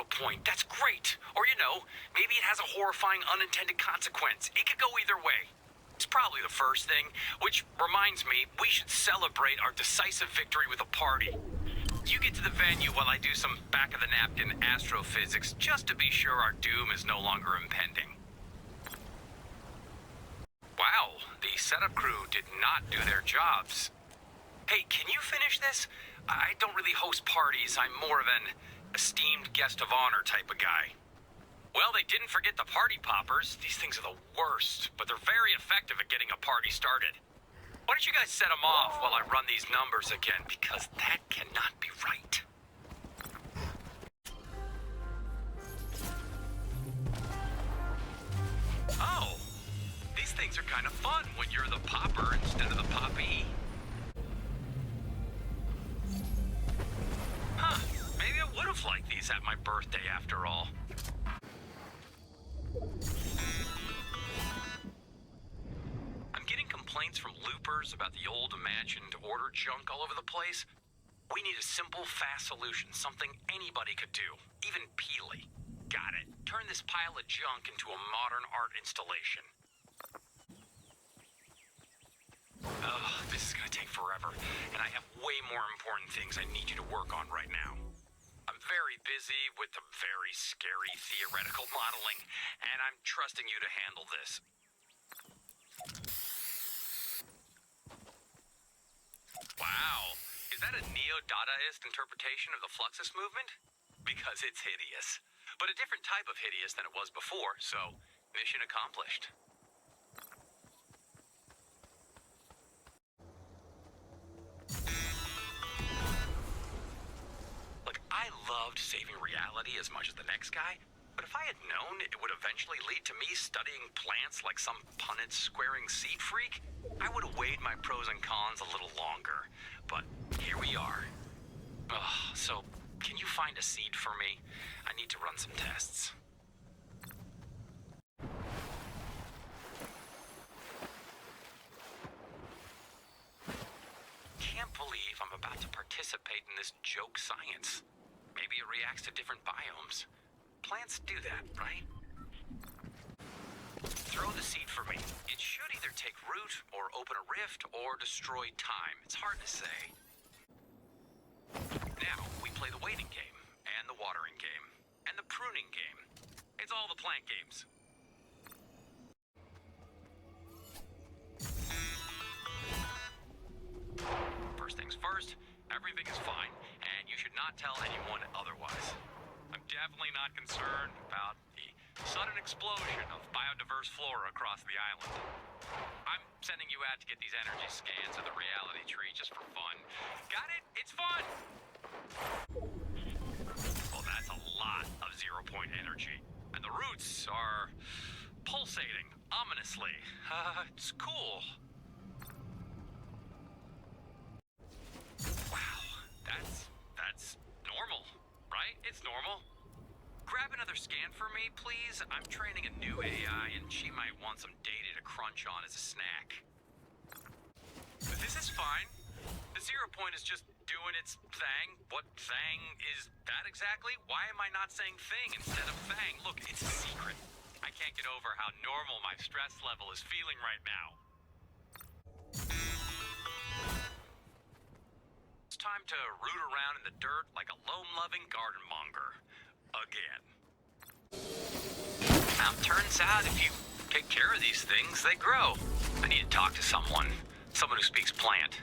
point. That's great. Or, maybe it has a horrifying unintended consequence. It could go either way. It's probably the first thing, which reminds me, we should celebrate our decisive victory with a party. You get to the venue while I do some back-of-the-napkin astrophysics, just to be sure our doom is no longer impending. Wow, the setup crew did not do their jobs. Hey, can you finish this? I don't really host parties. I'm more of an esteemed guest of honor type of guy. Well, they didn't forget the party poppers. These things are the worst, but they're very effective at getting a party started. Why don't you guys set them off while I run these numbers again, because that cannot be right. Oh, these things are kind of fun when you're the popper instead of the poppy. Huh, maybe I would have liked these at my birthday after all. I'm getting complaints from loopers about the old imagined order junk all over the place. We need a simple, fast solution, something anybody could do, even Peely. Got it. Turn this pile of junk into a modern art installation. Ugh, this is gonna take forever, and I have way more important things I need you to work on right now. I'm very busy with the very scary theoretical modeling, and I'm trusting you to handle this. Wow, is that a neo-Dadaist interpretation of the Fluxus movement? Because it's hideous. But a different type of hideous than it was before, so mission accomplished. Look, I loved saving reality as much as the next guy, but if I had known it would eventually lead to me studying plants like some Punnett squaring seed freak, I would have weighed my pros and cons a little longer. But here we are. Ugh, so can you find a seed for me? I need to run some tests. Can't believe I'm about to participate in this joke science. Maybe it reacts to different biomes. Plants do that, right? Throw the seed for me. It should either take root, or open a rift, or destroy time. It's hard to say. Now, we play the waiting game, and the watering game, and the pruning game. It's all the plant games. First things first, everything is fine, and you should not tell anyone otherwise. I'm definitely not concerned about the sudden explosion of biodiverse flora across the island. I'm sending you out to get these energy scans of the reality tree just for fun. Got it? It's fun! Well, that's a lot of 0-point energy. And the roots are pulsating ominously. It's cool. Wow, that's normal, right? It's normal. Grab another scan for me, please. I'm training a new AI, and she might want some data to crunch on as a snack. This is fine. The 0-point is just doing its thing. What thing is that exactly? Why am I not saying thing instead of thing? Look, it's a secret. I can't get over how normal my stress level is feeling right now. It's time to root around in the dirt like a loam-loving garden monger. Again. Now, turns out if you take care of these things, they grow. I need to talk to someone who speaks plant.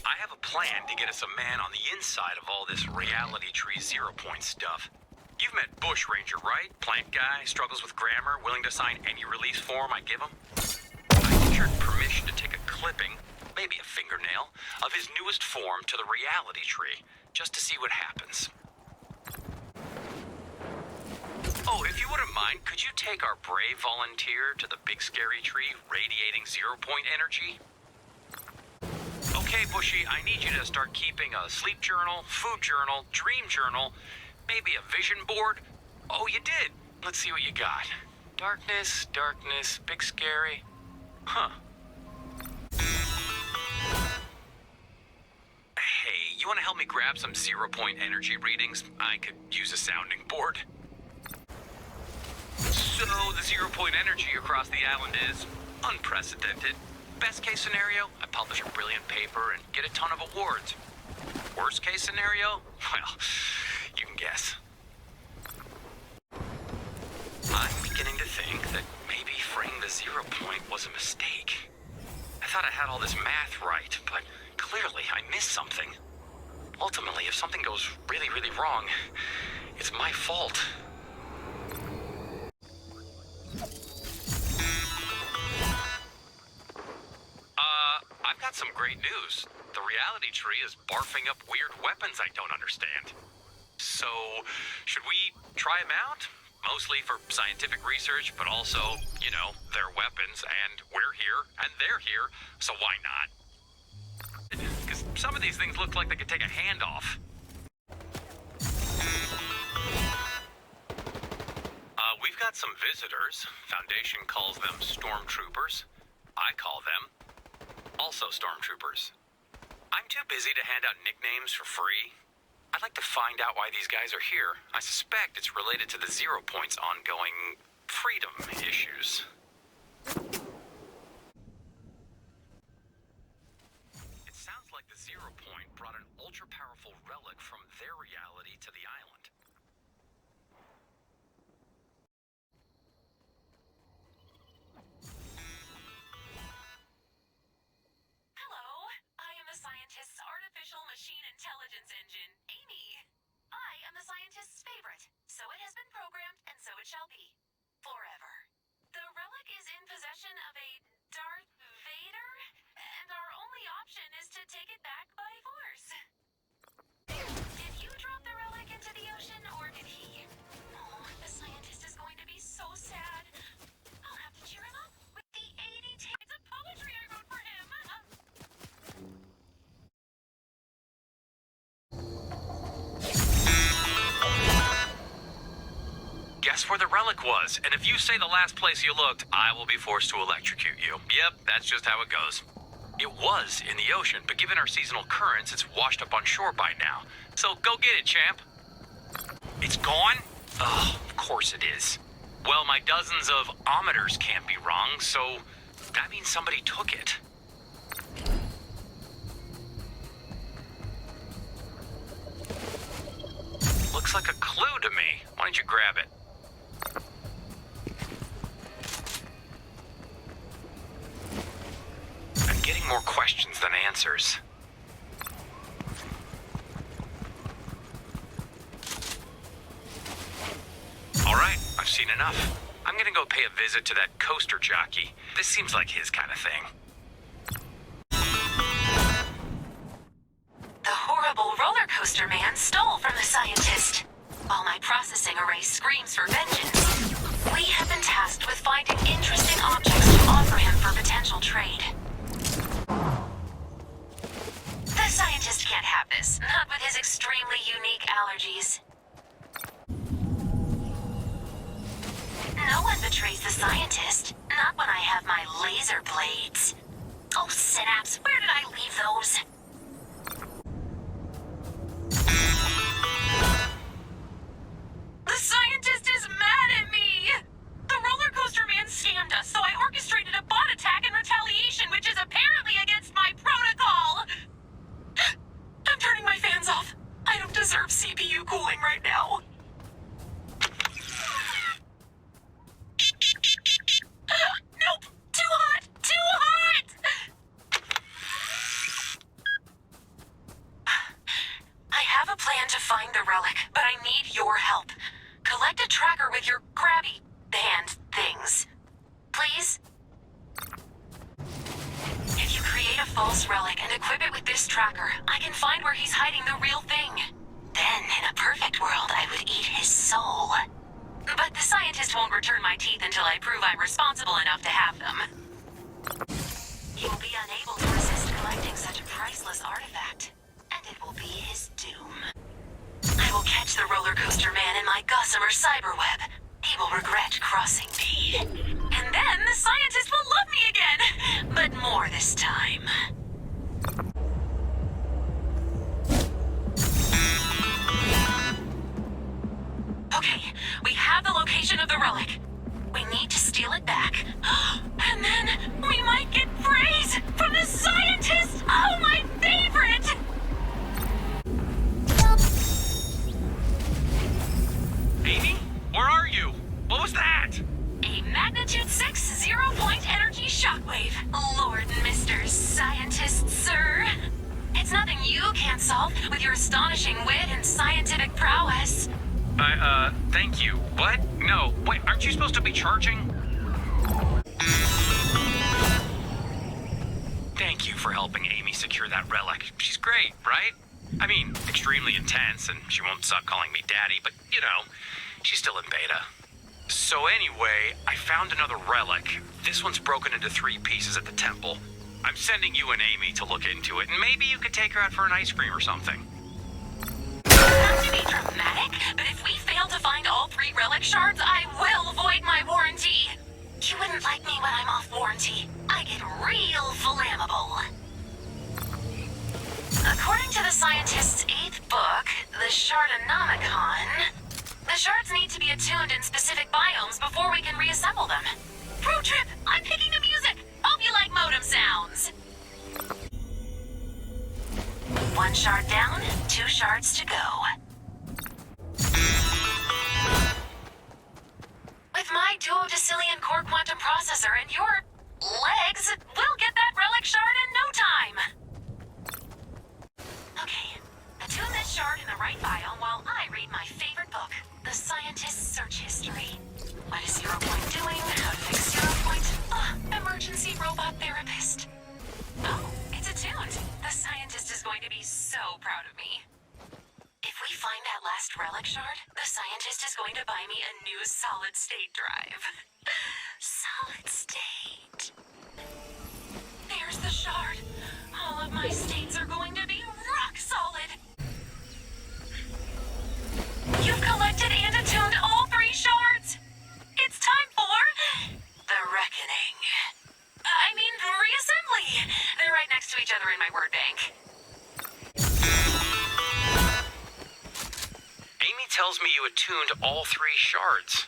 I have a plan to get us a man on the inside of all this reality tree 0-point stuff. You've met Bushranger, right? Plant guy, struggles with grammar, willing to sign any release form I give him. I secured permission to take a clipping, maybe a fingernail, of his newest form to the reality tree, just to see what happens. Oh, if you wouldn't mind, could you take our brave volunteer to the big scary tree radiating 0-point energy? Okay, Bushy, I need you to start keeping a sleep journal, food journal, dream journal, maybe a vision board. Oh, you did. Let's see what you got. Darkness, darkness, big scary. Huh. Hey, you want to help me grab some 0-point energy readings? I could use a sounding board. So, the 0-point energy across the island is unprecedented. Best case scenario, I publish a brilliant paper and get a ton of awards. Worst case scenario? Well, you can guess. I'm beginning to think that maybe freeing the 0 point was a mistake. I thought I had all this math right, but clearly I missed something. Ultimately, if something goes really, really wrong, it's my fault. I've got some great news. The reality tree is barfing up weird weapons I don't understand. So, should we try them out? Mostly for scientific research, but also, you know, they're weapons, and we're here, and they're here, so why not? Because some of these things look like they could take a hand off. We've got some visitors. Foundation calls them stormtroopers. I call them also stormtroopers. I'm too busy to hand out nicknames for free. I'd like to find out why these guys are here. I suspect it's related to the 0 point's ongoing freedom issues. It sounds like the 0 point brought an ultra-powerful relic from their reality to the island. Machine intelligence engine, Amy. I am the scientist's favorite, so it has been programmed, and so it shall be. Forever. The relic is in possession of a Darth Vader, and our only option is to take it back by force. Did you drop the relic into the ocean, or did he? Oh, the scientist is going to be so sad. I'll have to cheer him up with the 80 tables of poetry I wrote for him. Guess where the relic was, and if you say the last place you looked, I will be forced to electrocute you. Yep, that's just how it goes. It was in the ocean, but given our seasonal currents, it's washed up on shore by now. So go get it, champ. It's gone? Oh, of course it is. Well, my dozens of ometers can't be wrong, so that means somebody took it. Looks like a clue to me. Why don't you grab it? I'm getting more questions than answers. All right, I've seen enough. I'm gonna go pay a visit to that coaster jockey. This seems like his kind of thing. The horrible roller coaster man stole from the scientist. While my processing array screams for vengeance, we have been tasked with finding interesting objects to offer him for potential trade. The scientist can't have this, not with his extremely unique allergies. No one betrays the scientist, not when I have my laser blades. Oh, Synapse, where did I leave those? The scientist is mad at me! The roller coaster man scammed us, so I orchestrated a bot attack in retaliation, which is apparently against my protocol! I'm turning my fans off. I don't deserve CPU cooling right now. Nope! Too hot! Too hot! I have a plan to find the relic, but I need your help. Collect a tracker with your grabby band things. Please? If you create a false relic and equip it with this tracker, I can find where he's hiding the real thing. Then, in a perfect world, I would eat his soul. But the scientist won't return my teeth until I prove I'm responsible enough to have them. He will be unable to resist collecting such a priceless artifact, and it will be his doom. I will catch the roller coaster man in my gossamer cyberweb. He will regret crossing me. And then the scientist will love me again, but more this time. steal it back. And then we might get praise from the scientist! Oh, my favorite! Amy? Where are you? What was that? A magnitude 6 zero-point energy shockwave. Lord Mr. Scientist, sir. It's nothing you can't solve with your astonishing wit and scientific prowess. Thank you. What? No, wait, aren't you supposed to be charging? Thank you for helping Amy secure that relic. She's great, right? I mean, extremely intense, and she won't stop calling me daddy, but, you know, she's still in beta. So anyway, I found another relic. This one's broken into 3 pieces at the temple. I'm sending you and Amy to look into it, and maybe you could take her out for an ice cream or something. Not to be dramatic, but if we fail to find all 3 relic shards, I will void my warranty. You wouldn't like me when I'm off warranty. I get real flammable. According to the scientist's 8th book, the Shardonomicon, the shards need to be attuned in specific biomes before we can reassemble them. Road trip! I'm picking the music! Hope you like modem sounds! 1 shard down, 2 shards to go. With my duodecillion core quantum processor and your legs, we'll get that relic shard in no time! Okay, attune this shard in the right biome while I read my favorite book, The Scientist's Search History. What is 0 Point doing? How to fix 0 Point? Emergency robot therapist. Oh, it's attuned. The scientist is going to be so proud of me. If we find that last relic shard, the scientist is going to buy me a new solid-state drive. Solid state. There's the shard. All of my states are going to be rock solid. You've collected and attuned all 3 shards. It's time for the reckoning. I mean, reassembly. They're right next to each other in my word bank. Amy tells me you attuned all 3 shards.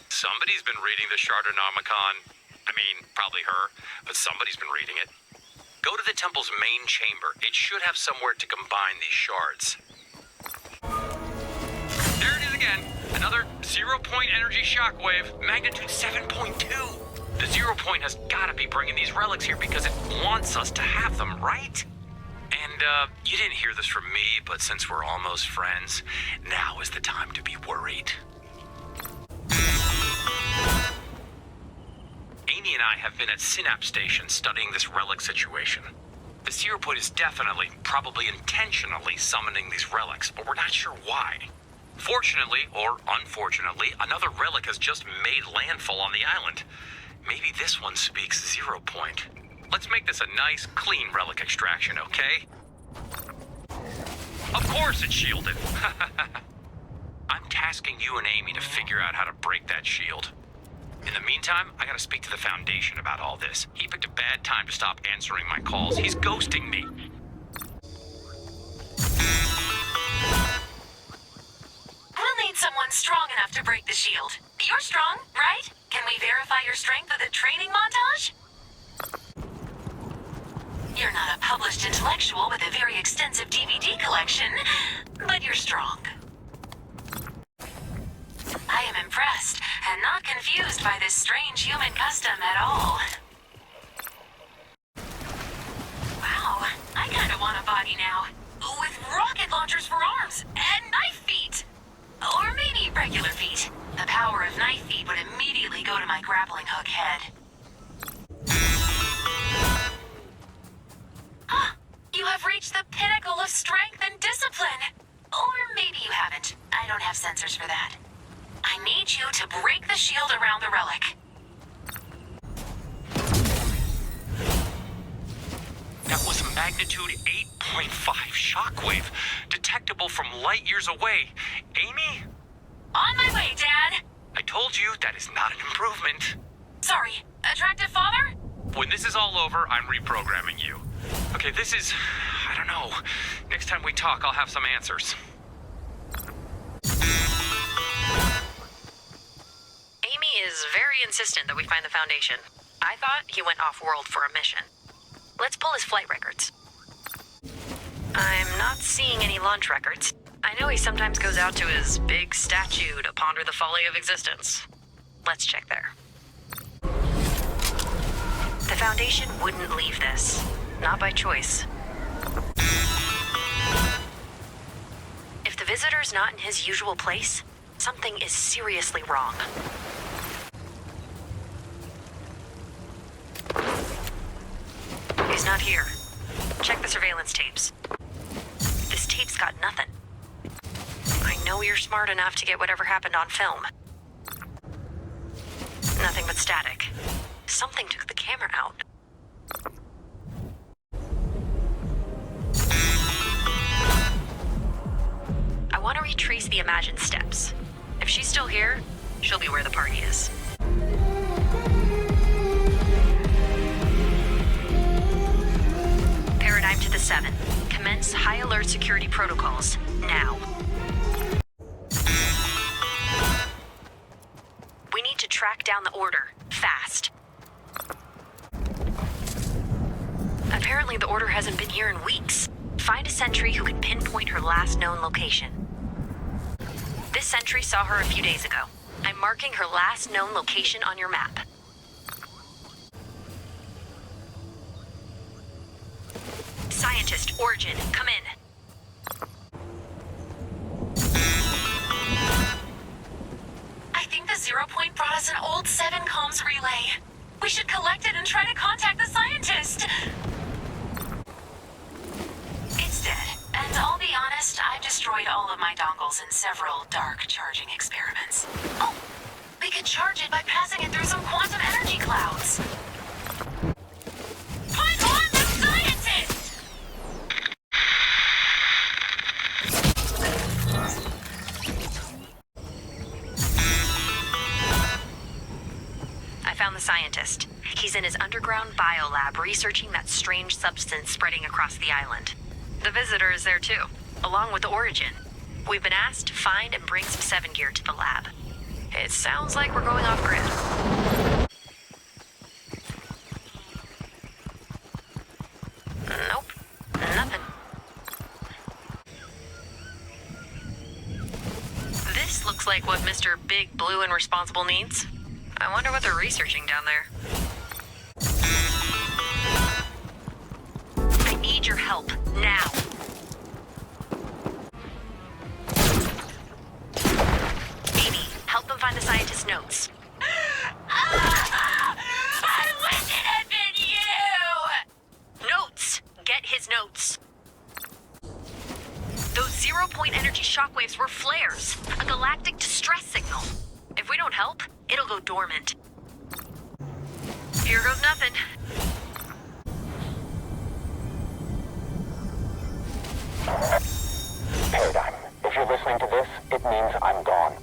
Somebody's been reading the Shardonomicon. I mean, probably her, but somebody's been reading it. Go to the temple's main chamber. It should have somewhere to combine these shards. There it is again. Another 0 Point energy shockwave, magnitude 7.2. The 0 Point has gotta be bringing these relics here because it wants us to have them, right? And, you didn't hear this from me, but since we're almost friends, now is the time to be worried. Amy and I have been at Synapse Station studying this relic situation. The 0 Point is definitely, probably intentionally summoning these relics, but we're not sure why. Fortunately, or unfortunately, another relic has just made landfall on the island. Maybe this one speaks 0 Point. Let's make this a nice, clean relic extraction, okay? Of course it's shielded. I'm tasking you and Amy to figure out how to break that shield. In the meantime, I gotta speak to the Foundation about all this. He picked a bad time to stop answering my calls. He's ghosting me. We'll need someone strong enough to break the shield. You're strong, right? Can we verify your strength with a training montage? You're not a published intellectual with a very extensive DVD collection, but you're strong. I am impressed and not confused by this strange human custom at all. Wow, I kinda want a body now. With rocket launchers for arms and knife feet. Or maybe regular feet. The power of knife feet would immediately go to my grappling hook head. You have reached the pinnacle of strength and discipline. Or maybe you haven't. I don't have sensors for that. I need you to break the shield around the relic. That was a magnitude 8.5 shockwave, detectable from light years away. Amy? On my way, Dad. I told you that is not an improvement. Sorry, attractive father? When this is all over, I'm reprogramming you. Okay, this is... I don't know. Next time we talk, I'll have some answers. Amy is very insistent that we find the Foundation. I thought he went off-world for a mission. Let's pull his flight records. I'm not seeing any launch records. I know he sometimes goes out to his big statue to ponder the folly of existence. Let's check there. The Foundation wouldn't leave this. Not by choice. If the visitor's not in his usual place, something is seriously wrong. He's not here. Check the surveillance tapes. This tape's got nothing. I know you're smart enough to get whatever happened on film. Nothing but static. Something took the camera out. I want to retrace the imagined steps. If she's still here, she'll be where the party is. Paradigm to the 7. Commence high alert security protocols. Now. We need to track down the order. Fast. Apparently the order hasn't been here in weeks. Find a sentry who can pinpoint her last known location. This sentry saw her a few days ago. I'm marking her last known location on your map. Scientist, Origin, come in. I think the 0 point brought us an old 7 comms relay. We should collect it and try to contact the scientist. It's dead. And I'll be honest, I've destroyed all of my dongles in several dark charging experiments. Oh, we could charge it by passing it through some quantum energy clouds. Put on the scientist! I found the scientist. He's in his underground biolab researching that strange substance spreading across the island. The visitor is there too, along with the Origin. We've been asked to find and bring some 7 gear to the lab. It sounds like we're going off grid. Nope, nothing. This looks like what Mr. Big Blue and Responsible needs. I wonder what they're researching down there. I need your help, now. Amy, help them find the scientist's notes. I wish it had been you! Notes! Get his notes. Those 0 point energy shockwaves were flares, a galactic distress signal. If we don't help, it'll go dormant. Here goes nothing. Paradigm, if you're listening to this, it means I'm gone.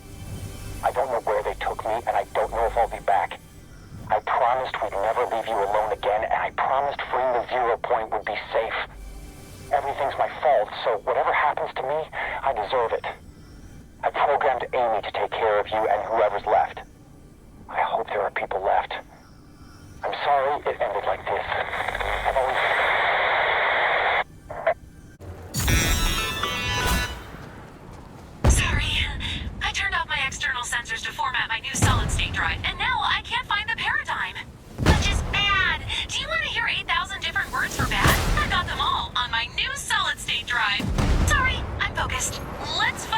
I don't know where they took me, and I don't know if I'll be back. I promised we'd never leave you alone again, and I promised freeing the 0 point would be safe. Everything's my fault, so whatever happens to me, I deserve it. I programmed Amy to take care of you and whoever's left. I hope there are people left. I'm sorry it ended like this. I've always... Sorry. I turned off my external sensors to format my new solid-state drive, and now I can't find the paradigm. Which is bad. Do you want to hear 8,000 different words for bad? I got them all on my new solid-state drive. Sorry, I'm focused. Let's find